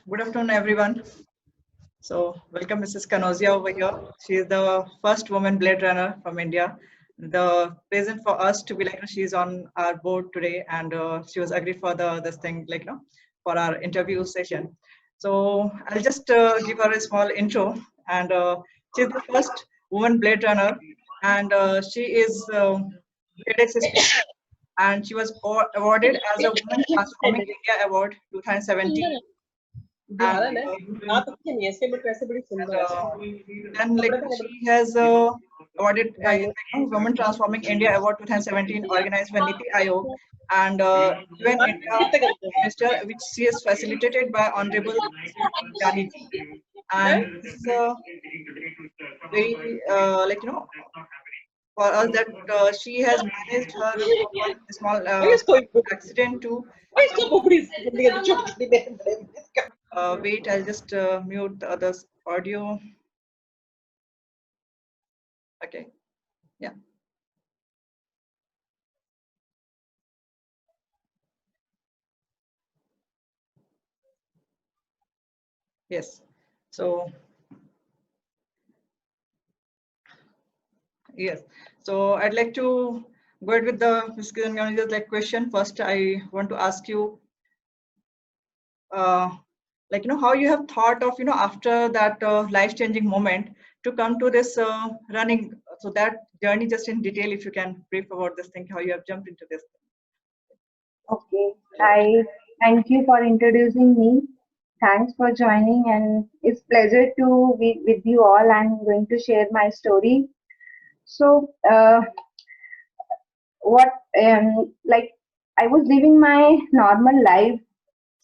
Good afternoon, everyone. So, welcome Mrs. Kanozia over here. She is the first woman blade runner from India. The reason for us to be she's on our board today, and she was agreed for the this thing for our interview session. So, I'll just give her a small intro, and she's the first woman blade runner, and she is TEDx speaker, and she was awarded as a Woman Transforming India Award 2017. And then she has awarded Women Transforming India Award 2017 organized by Niti Aayog and UN India Minister, which she is facilitated by Honorable Smriti Irani ji. And this is very for us that she has managed her one small accident to wait. I'll just mute the others audio. Okay. Yeah. Yes. So yes. So I'd like to go ahead with the like question. First, I want to ask you, uh, how you have thought of, after that life-changing moment to come to this running. So that journey, just in detail, if you can brief about this thing, how you have jumped into this. Okay, I thank you for introducing me. Thanks for joining, and it's pleasure to be with you all. I'm going to share my story. So, what like I was living my normal life.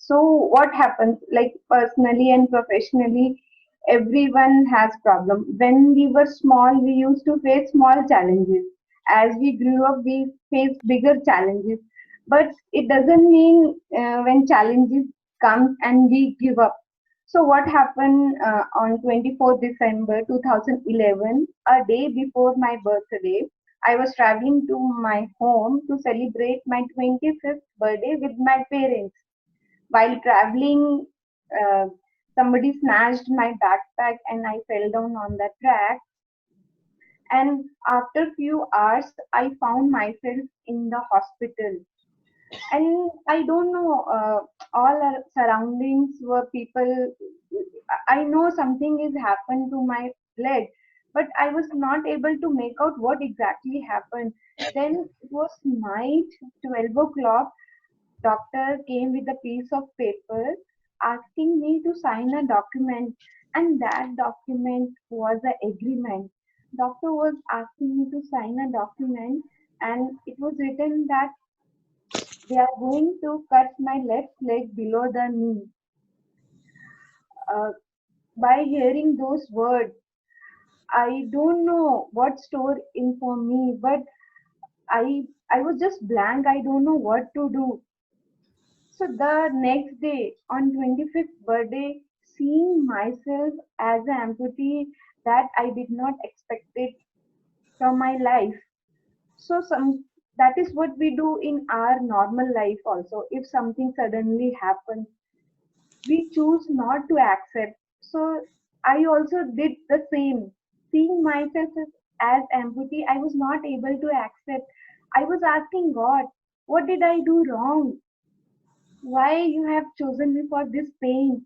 So, what happens? Like personally and professionally, everyone has problem. When we were small, we used to face small challenges. As we grew up, we face bigger challenges. But it doesn't mean when challenges come and we give up. So what happened on 24th December 2011, a day before my birthday, I was traveling to my home to celebrate my 25th birthday with my parents. While traveling, uh, somebody snatched my backpack and I fell down on the track. And after few hours, I found myself in the hospital. And I don't know, all our surroundings were people. I know something is happened to my leg, but I was not able to make out what exactly happened. Then it was night, 12 o'clock. Doctor came with a piece of paper asking me to sign a document, and that document was an agreement. Doctor was asking me to sign a document, and it was written that they are going to cut my left leg below the knee. Uh, by hearing those words, I don't know what store in for me, but I was just blank. I don't know what to do. So the next day, on 25th birthday, seeing myself as an amputee that I did not expect it from my life. So that is what we do in our normal life also. If something suddenly happens, we choose not to accept. So I also did the same. Seeing myself as amputee, I was not able to accept. I was asking God, what did I do wrong? Why you have chosen me for this pain?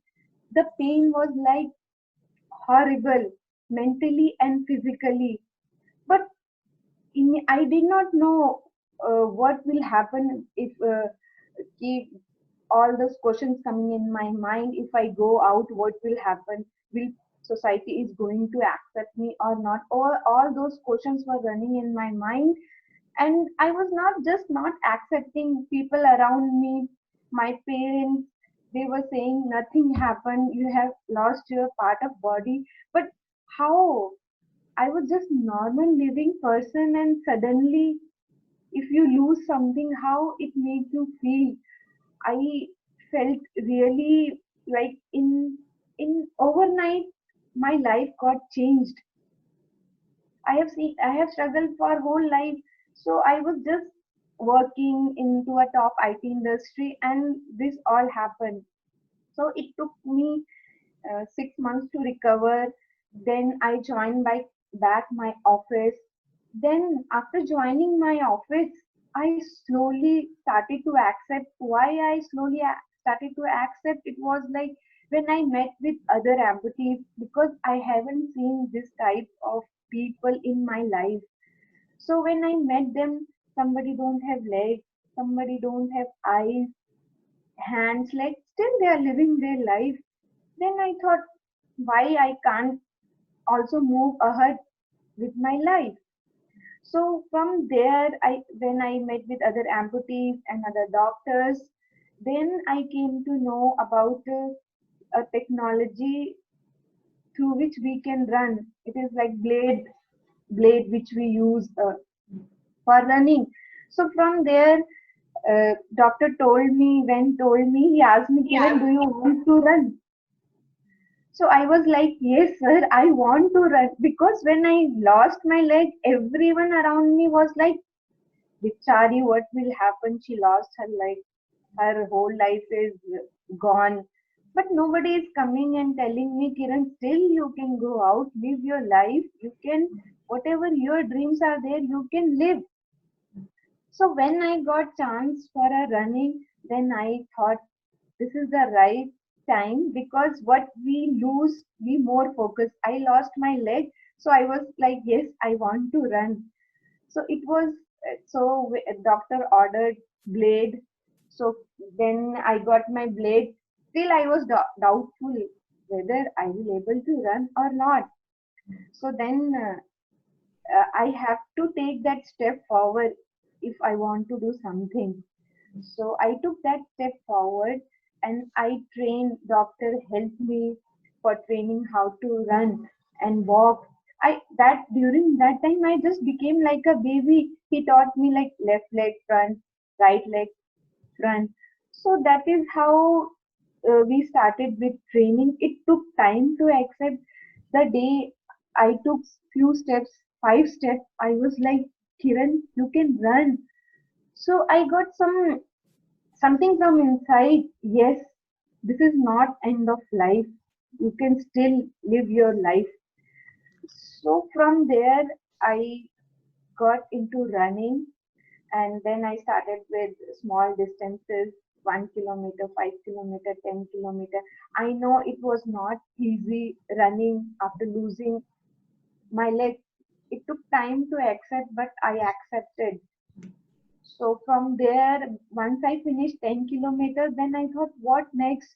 The pain was like horrible, mentally and physically. But I did not know what will happen if all those questions coming in my mind. If I go out, what will happen? Will society is going to accept me or not? All those questions were running in my mind, and I was not just not accepting people around me, my parents. They were saying nothing happened. You have lost your part of body, but how? I was just normal living person, and suddenly, if you lose something, how it made you feel? I felt really like in overnight, my life got changed. I have struggled for whole life, so I was just working into a top IT industry, and this all happened. So it took me 6 months to recover. Then I joined back my office. Then after joining my office, I slowly started to accept. Why I slowly started to accept, it was like when I met with other amputees, because I haven't seen this type of people in my life. So when I met them, somebody don't have legs, somebody don't have eyes, hands, legs, still they are living their life. Then I thought, why I can't also move ahead with my life? So from there, when I met with other amputees and other doctors, then I came to know about a technology through which we can run. It is like blade which we use for running. So from there, doctor told me, he asked me, Kiran, do you want to run? So I was like, yes, sir, I want to run. Because when I lost my leg, everyone around me was like, Bichari, what will happen? She lost her leg. Her whole life is gone. But nobody is coming and telling me, Kiran, still you can go out, live your life. You can, whatever your dreams are there, you can live. So when I got chance for a running, then I thought this is the right time, because what we lose, we more focus. I lost my leg, so I was like, yes, I want to run. So it was doctor ordered blade. So then I got my blade. Still, I was doubtful whether I will able to run or not. So then I have to take that step forward if I want to do something. So I took that step forward and I trained, doctor helped me for training how to run and walk. I that during that time I just became like a baby. He taught me like left leg front, right leg front. So that is how we started with training. It took time to accept. The day I took few steps, 5 steps, I was like, Kiran, you can run. So I got something from inside. Yes, this is not end of life. You can still live your life. So from there, I got into running, and then I started with small distances, 1 kilometer, 5 kilometer, 10 kilometer. I know it was not easy running after losing my leg. It took time to accept, but I accepted. So from there, once I finished 10 kilometers, then I thought, what next?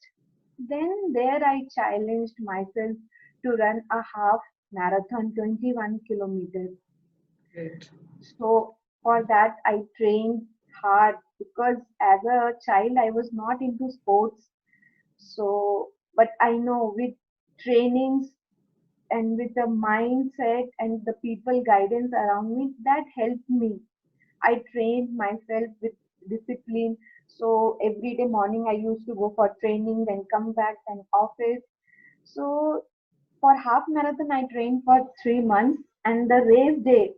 Then there I challenged myself to run a half marathon, 21 kilometers. Great. So for that, I trained hard, because as a child, I was not into sports. So, but I know with trainings and with the mindset and the people guidance around me, that helped me. I trained myself with discipline. So every day morning I used to go for training, then come back and office. So for half marathon I trained for 3 months, and the race day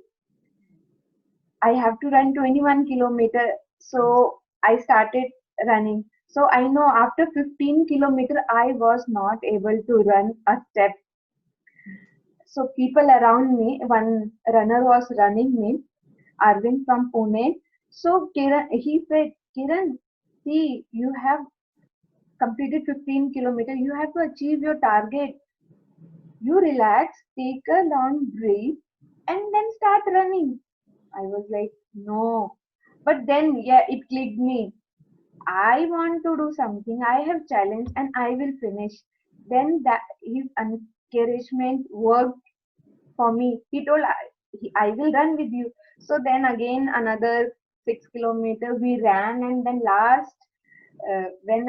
I have to run 21 kilometer. So I started running. So I know after 15 kilometer I was not able to run a step. So people around me, one runner was running me, Arvind from Pune. So Kiran, he said, Kiran, see, you have completed 15 kilometer. You have to achieve your target. You relax, take a long breath, and then start running. I was like, no. But then, yeah, it clicked me. I want to do something. I have challenge and I will finish. Then that his encouragement worked for me. He told, I will run with you. So then again, another 6 kilometers we ran, and then last, when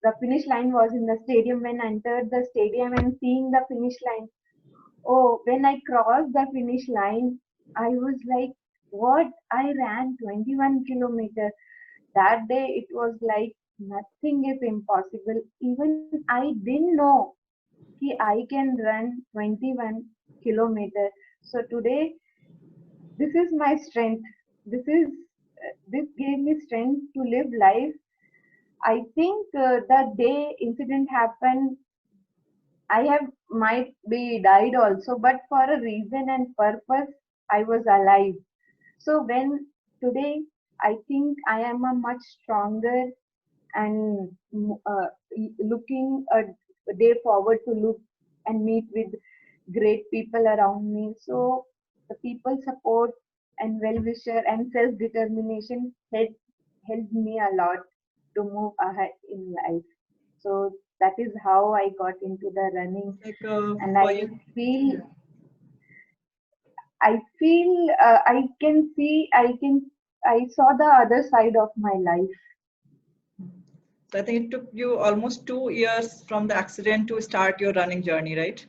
the finish line was in the stadium, when I entered the stadium and seeing the finish line, oh, when I crossed the finish line, I was like, what? I ran 21 kilometers. That day it was like nothing is impossible. Even I didn't know that I can run 21 kilometers. So today, this is my strength. This gave me strength to live life I think the day incident happened, I have might be died also, but for a reason and purpose, I was alive. So when today I think I am a much stronger and looking a day forward to look and meet with great people around me. So the people support and well wisher and self determination helped me a lot to move ahead in life. So that is how I got into the running, Like and for you, feel yeah. I feel I saw the other side of my life. So I think it took you almost 2 years from the accident to start your running journey, right?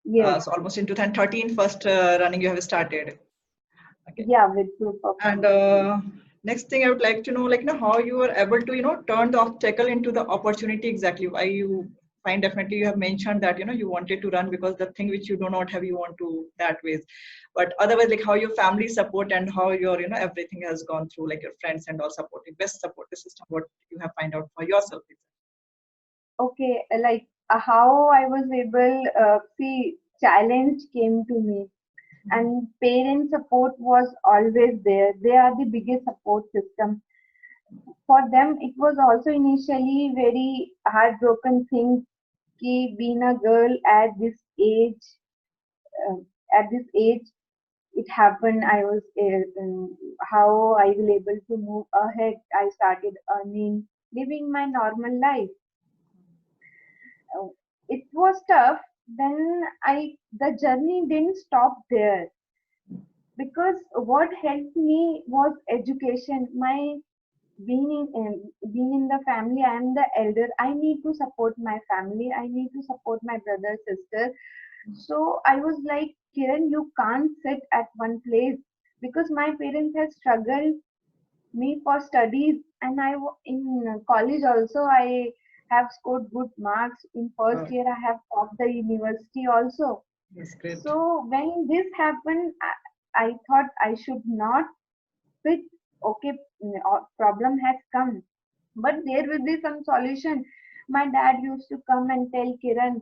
Yes, So almost in 2013, first running you have started. Okay. yeah, with group of And people. next thing I would like to know, like, how you were able to, turn the obstacle into the opportunity exactly. Why you find definitely you have mentioned that, you wanted to run because the thing which you do not have, you want to that ways. But otherwise, like how your family support and how your, everything has gone through, like your friends and all supporting, best support the system, what you have find out for yourself. Okay, like how I was able, see, challenge came to me, and parent support was always there. They are the biggest support system. For them, it was also initially very heartbroken thing. Ki being a girl uh, at this age, it happened. I was how I will able to move ahead. I started earning, living my normal life. Uh, it was tough. Then the journey didn't stop there, because what helped me was education. My being in the family, I am the elder. I need to support my family. I need to support my brother, sister. So I was like, Kiran, you can't sit at one place, because my parents have struggled me for studies, and in college also I have scored good marks. In first Wow, year I have topped the university also. that's great. So when this happened, I thought I should not quit. Okay, problem has come, but there will be some solution. My dad used to come and tell Kiran,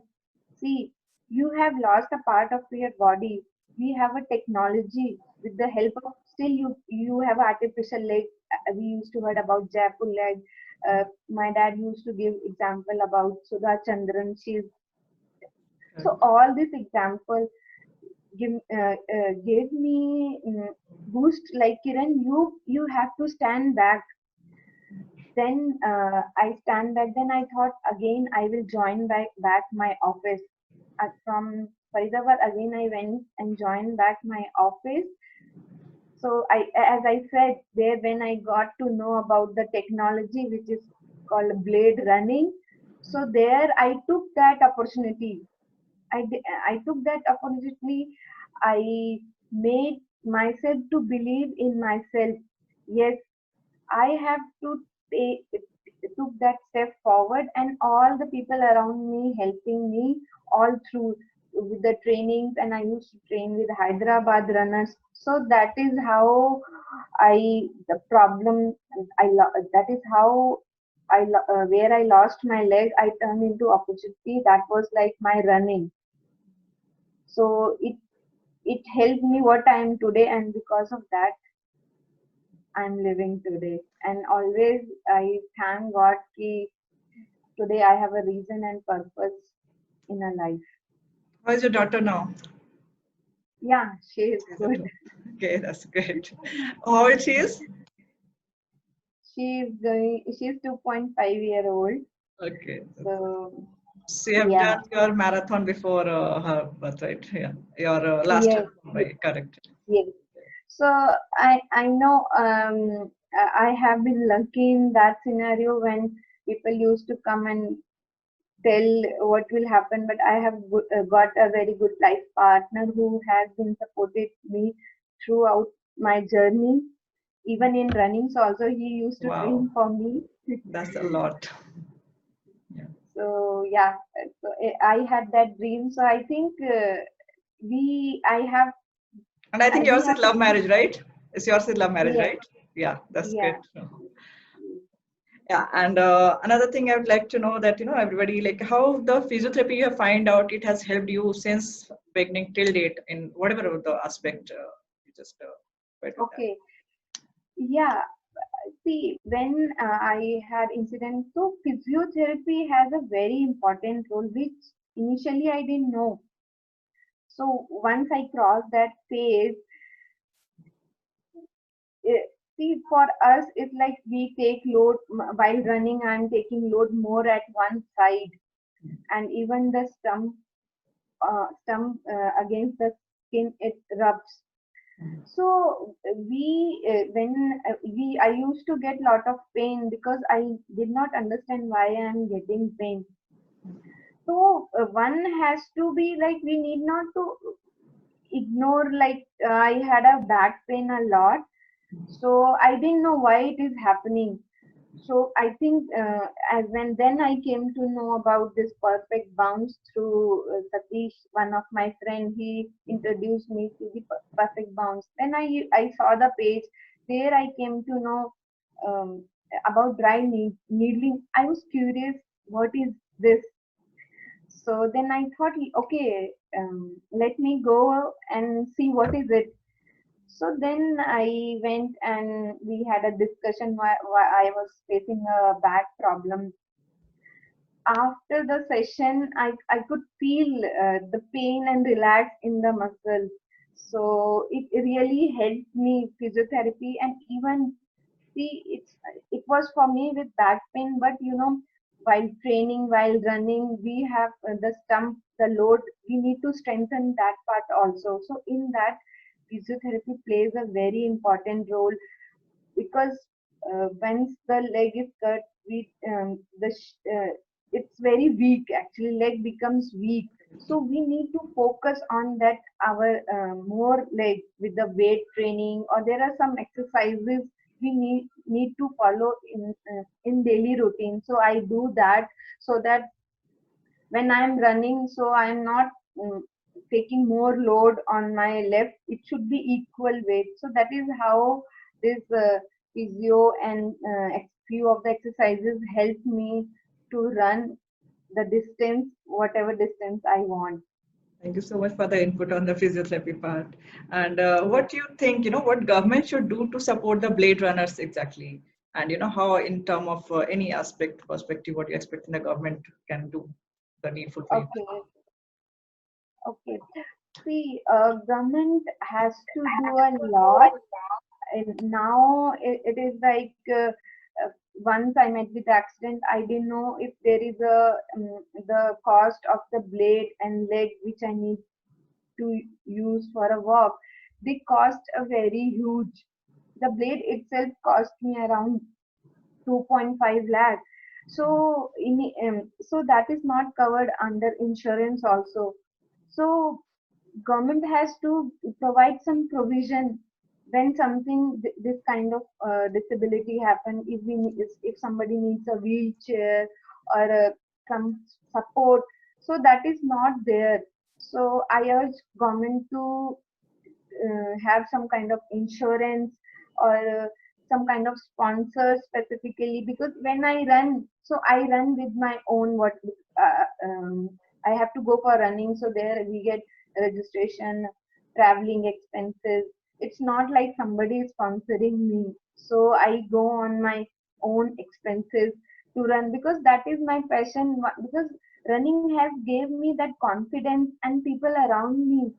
see, you have lost a part of your body. We have a technology with the help of, still you have artificial leg. We used to heard about Jaipur leg. My dad used to give example about Sudha Chandran. She's so all this example gave me boost. Like, Kiran, you have to stand back. Then I stand back. Then I thought again I will join back my office. From Faridabad again I went and joined back my office. So as I said there, when I got to know about the technology which is called blade running, so there I took that opportunity. I took that opportunity. I made myself to believe in myself. Yes, I have to take took that step forward, and all the people around me helping me all through with the trainings. And I used to train with Hyderabad runners. So that is how the problem that is how where I lost my leg, I turned into opportunity. That was like my running. So it helped me what I am today, and because of that I'm living today. And always I thank God ki today I have a reason and purpose in a life. How is your daughter now? Yeah, she is She's at good. home. Okay, that's great. How old she is? She's 2.5-year old. Okay. So So you have yeah, done your marathon before her birth, right? Yeah. Your last yes, time, right? Correct. yes. So I know, I have been lucky in that scenario when people used to come and tell what will happen, but I have got a very good life partner who has been supported me throughout my journey. Even in runnings also, he used to Wow, train for me. that's a lot. Yeah. So yeah, so I had that dream. So I think we I have And I think we yours is have to love keep. marriage, right? It's yours is love marriage, Yes, right? Yeah, that's good. yeah. Yeah, and another thing I would like to know that everybody like how the physiotherapy you have find out it has helped you since beginning till date in whatever the aspect you just went with that. Okay. Yeah. See, when I had incident, so physiotherapy has a very important role, which initially I didn't know. So once I crossed that phase, eh, see, for us, it's like we take load while running. I'm taking load more at one side, and even the stump against the skin, it rubs. So when I used to get lot of pain because I did not understand why I am getting pain. So one has to be like, we need not to ignore, like I had a back pain a lot, so I didn't know why it is happening. So I think as when then I came to know about this perfect bounce through Satish, one of my friend. He introduced me to the perfect bounce. Then I saw the page. There I came to know um, about dry needling. I was curious, what is this? So then I thought, okay, let me go and see what is it. So then I went and we had a discussion why I was facing a back problem. After the session, I could feel the pain and relax in the muscle. So it really helped me, physiotherapy. And even see, it was for me with back pain, but while training, while running, we have the stump, the load, we need to strengthen that part also. So in that, physiotherapy plays a very important role, because once the leg is cut, it's very weak. Actually, leg becomes weak. So we need to focus on that, our more leg with the weight training, or there are some exercises we need to follow in daily routine. So I do that, so that when I'm running, so I'm not taking more load on my left. It should be equal weight. So that is how this physio and few of the exercises help me to run the distance, whatever distance I want. Thank you so much for the input on the physiotherapy part. And what do you think, what government should do to support the blade runners exactly? And how in term of any aspect perspective, what you expect in the government can do the needful for you? Okay, okay. See, government has to do a lot. And now it is like, once I met with accident, I didn't know if there is the cost of the blade and leg which I need to use for a walk. They cost a very huge. The blade itself cost me around 2.5 lakh. So so that is not covered under insurance also. So government has to provide some provision when something this kind of disability happen. If somebody needs a wheelchair or some support, so that is not there. So I urge government to have some kind of insurance, or some kind of sponsor specifically, because when I run, so I run with my own I have to go for running, so there we get registration, traveling expenses. It's not like somebody is sponsoring me, so I go on my own expenses to run, because that is my passion. Because running has gave me that confidence, and people around me,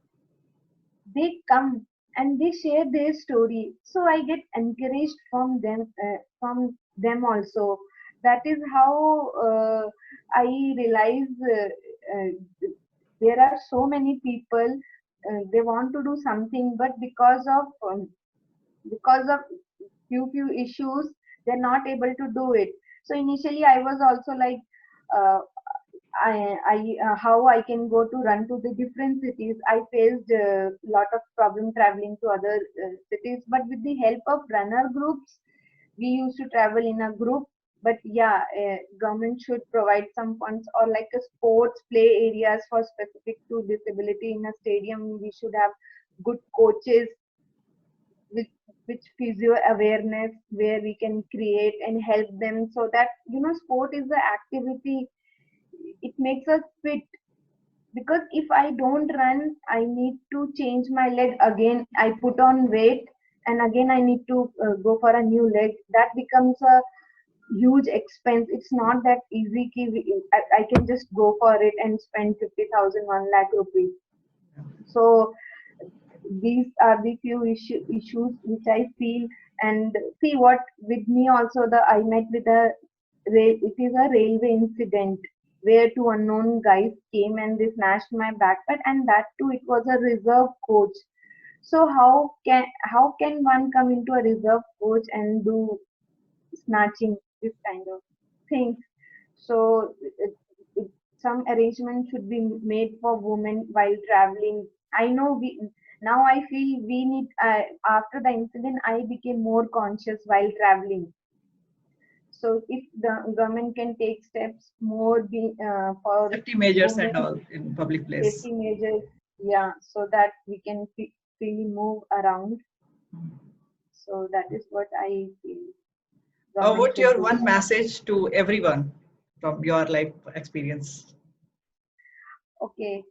they come and they share their story, so I get encouraged from them also. That is how I realize uh, there are so many people, they want to do something, but because of few issues, they're not able to do it. So initially I was also like, uh, how I can go to run to the different cities. I faced a lot of problem traveling to other cities, but with the help of runner groups, we used to travel in a group. But yeah, government should provide some funds, or like a sports play areas for specific to disability in a stadium. We should have good coaches. with physio awareness, where we can create and help them, so that sport is the activity. It makes us fit, because if I don't run, I need to change my leg again. I put on weight, and again I need to go for a new leg. That becomes a huge expense. It's not that easy. I can just go for it and spend 50,000, 1 lakh rupees. So these are the few issues which I feel. And see what with me also, the I met with it is a railway incident where two unknown guys came and they snatched my backpack, and that too it was a reserve coach. So how can one come into a reserve coach and do snatching, this kind of things? So it, some arrangement should be made for women while traveling. I know we now I feel we need, after the incident I became more conscious while traveling. So if the government can take steps more for Safety measures and women, all in public place. safety measures, yeah, so that we can freely move around. So that is what I feel government What's should your do. one message to everyone from your life experience? Okay,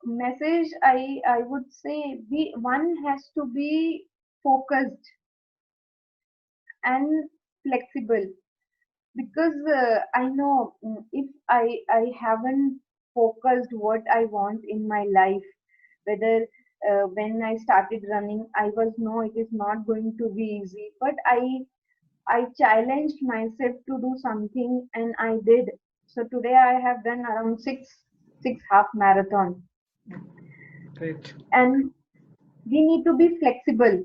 message, I would say, one has to be focused and flexible, because I know, if I haven't focused what I want in my life, whether when I started running, I was no, it is not going to be easy, but I challenged myself to do something, and I did. So today I have done around six half marathon. Great. And we need to be flexible.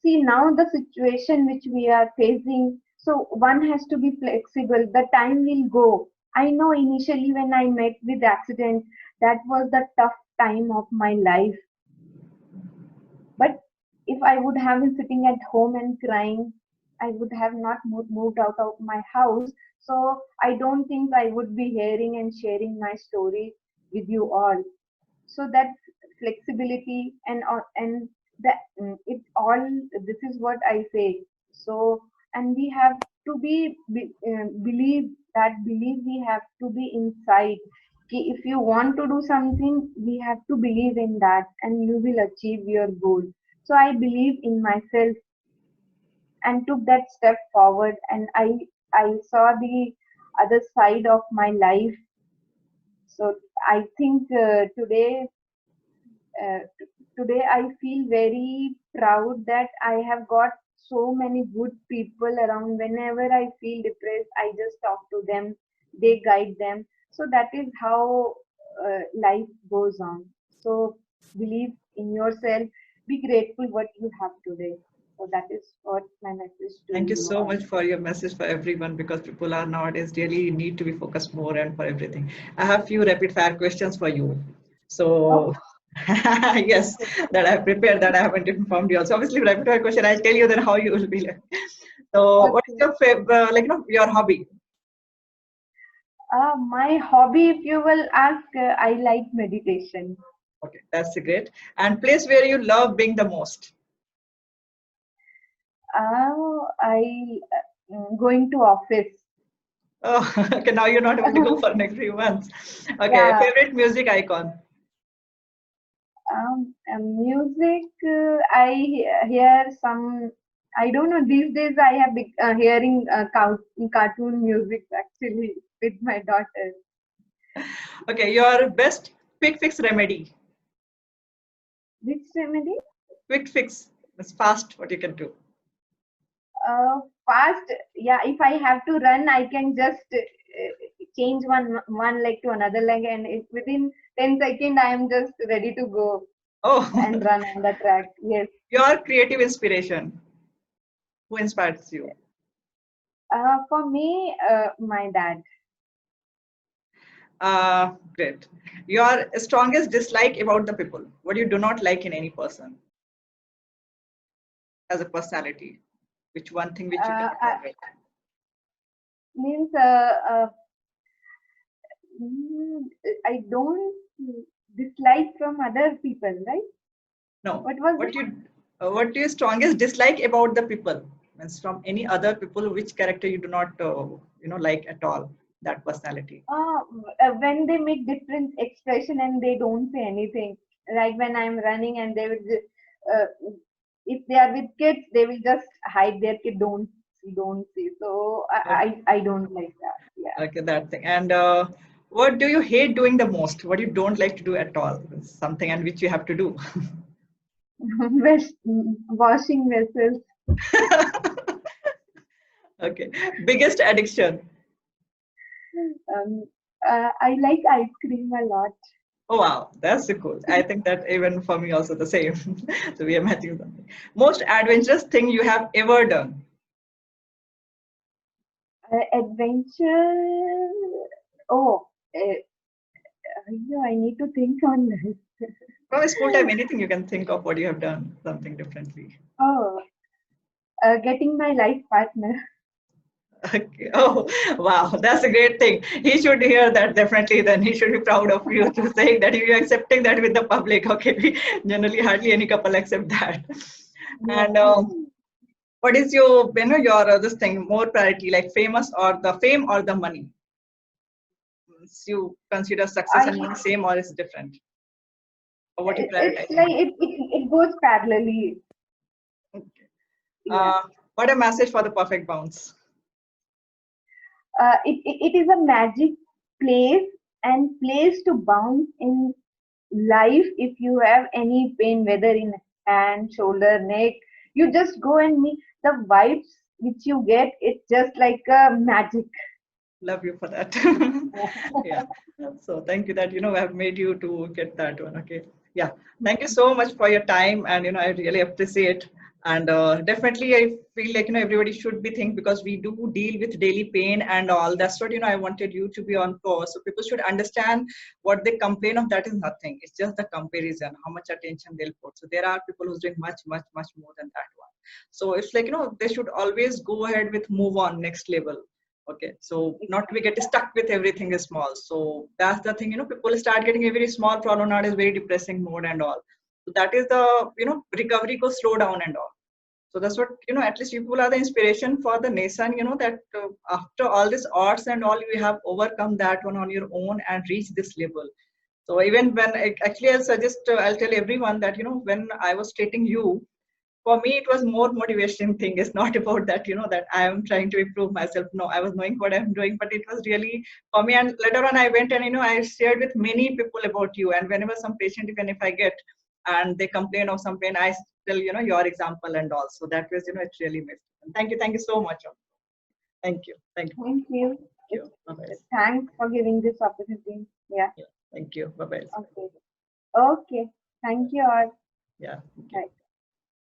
See, now the situation which we are facing, so one has to be flexible. The time will go. I know initially when I met with accident, that was the tough time of my life. But if I would have been sitting at home and crying, I would have not moved out of my house. So I don't think I would be hearing and sharing my story with you all. So that flexibility and that, it all, this is what I say. So, and we have to believe, that believe we have to be inside. If you want to do something, we have to believe in that, and you will achieve your goal. So I believe in myself and took that step forward, and I saw the other side of my life. So I think uh, today I feel very proud that I have got so many good people around. Whenever I feel depressed, I just talk to them, they guide them. So that is how life goes on. So believe in yourself, be grateful what you have today. So that is what my message to Thank you you so all. much for your message for everyone, because people are nowadays really need to be focused more and for everything. I have few rapid fire questions for you. Oh, So yes, that I have prepared, that I haven't informed you. Also, obviously rapid fire question. I'll tell you then how you will be like. So what is okay. your favorite, your hobby? My hobby, if you will ask, I like meditation. Okay, that's great. And place where you love being the most. I going to office. Oh, okay. Now you're not able to go for next few months. Okay, Yeah, favorite music icon. music. I hear some. I don't know. These days, I have been hearing cartoon music actually with my daughter. Okay, your best quick fix remedy. Which remedy? Quick fix is fast. What you can do. Fast. Yeah, if I have to run, I can just change one leg to another leg, and within 10 seconds, I am just ready to go Oh, and run on the track. Yes. your creative inspiration. Who inspires you? For me, my dad. Great. Your strongest dislike about the people. What you do not like in any person as a personality. Which one thing which you cannot I, tolerate? means mm, I don't dislike from other people, right? No. What was What it? you What do you strongest dislike about the people? Means from any other people, which character you do not, like at all? That personality. When they make different expression and they don't say anything, like when I'm running and they will uh, if they are with kids they will just hide their kid, don't see. So I don't like that. Yeah. Okay, that thing. And what do you hate doing the most? What you don't like to do at all? Something and which you have to do. Washing vessels. Okay. Biggest addiction. um, I like ice cream a lot. Oh wow, that's so cool. I think that even for me also the same. So we are matching something. Most adventurous thing you have ever done. Adventure. Oh, yeah, I need to think on this. From school time, anything you can think of what you have done, something differently. Oh, getting my life partner. Okay. Oh, wow. That's a great thing. He should hear that definitely. Then he should be proud of you to saying that you're accepting that with the public. Okay. We generally hardly any couple accept that. Yeah. And what is your, your this thing more priority, like famous or the fame or the money? Means you consider success I and money same or is different? Or what you it's prioritize like more? it goes parallelly. Okay. Yeah. What a message for the perfect bounce. It is a magic place and place to bounce in life. If you have any pain, whether in hand, shoulder, neck, you just go and meet the vibes which you get. It's just like a magic. Love you for that. Yeah. So thank you that, have made you to get that one. Okay. Yeah. Thank you so much for your time. And, I really appreciate. And definitely I feel like, everybody should be think because we do deal with daily pain and all. That's what, I wanted you to be on course. So people should understand what they complain of. That is nothing. It's just the comparison, how much attention they'll put. So there are people who's doing much, much, much more than that one. So it's like, they should always go ahead with move on next level. Okay, so not we get stuck with everything is small. So that's the thing, people start getting a very small problem nowadays, very depressing mode and all. So that is the, recovery go slow down and all. So that's what, at least people are the inspiration for the nation, that after all this odds and all, you have overcome that one on your own and reach this level. So even when actually I'll suggest, I'll tell everyone that, when I was treating you, for me it was more motivation thing. It's not about that, that I am trying to improve myself. No, I was knowing what I'm doing, but it was really for me. And later on I went and, I shared with many people about you. And whenever some patient, even if I get and they complain of some pain, I still, your example and all. So that was, it's really missed. And thank you so much. Thank you, thank you, Thank you. thank you. Bye bye. Thanks for giving this opportunity. Yeah. Yeah, thank you. Bye bye. Okay. Okay. Thank you all. Yeah, thank you. Bye.